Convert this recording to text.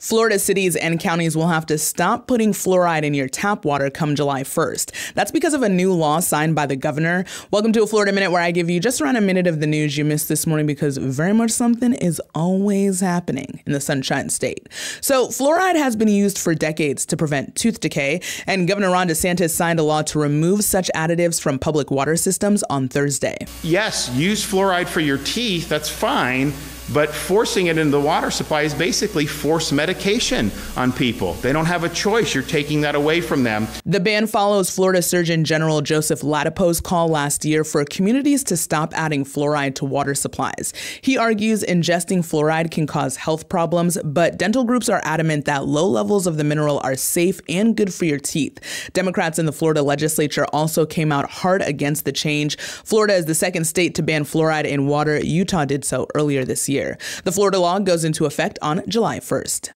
Florida cities and counties will have to stop putting fluoride in your tap water come July 1st. That's because of a new law signed by the governor. Welcome to a Florida Minute, where I give you just around a minute of the news you missed this morning, because very much something is always happening in the Sunshine State. So fluoride has been used for decades to prevent tooth decay, and Governor Ron DeSantis signed a law to remove such additives from public water systems on Thursday. Yes, use fluoride for your teeth, that's fine. But forcing it into the water supply is basically forced medication on people. They don't have a choice. You're taking that away from them. The ban follows Florida Surgeon General Joseph Ladapo's call last year for communities to stop adding fluoride to water supplies. He argues ingesting fluoride can cause health problems, but dental groups are adamant that low levels of the mineral are safe and good for your teeth. Democrats in the Florida legislature also came out hard against the change. Florida is the second state to ban fluoride in water. Utah did so earlier this year. The Florida law goes into effect on July 1st.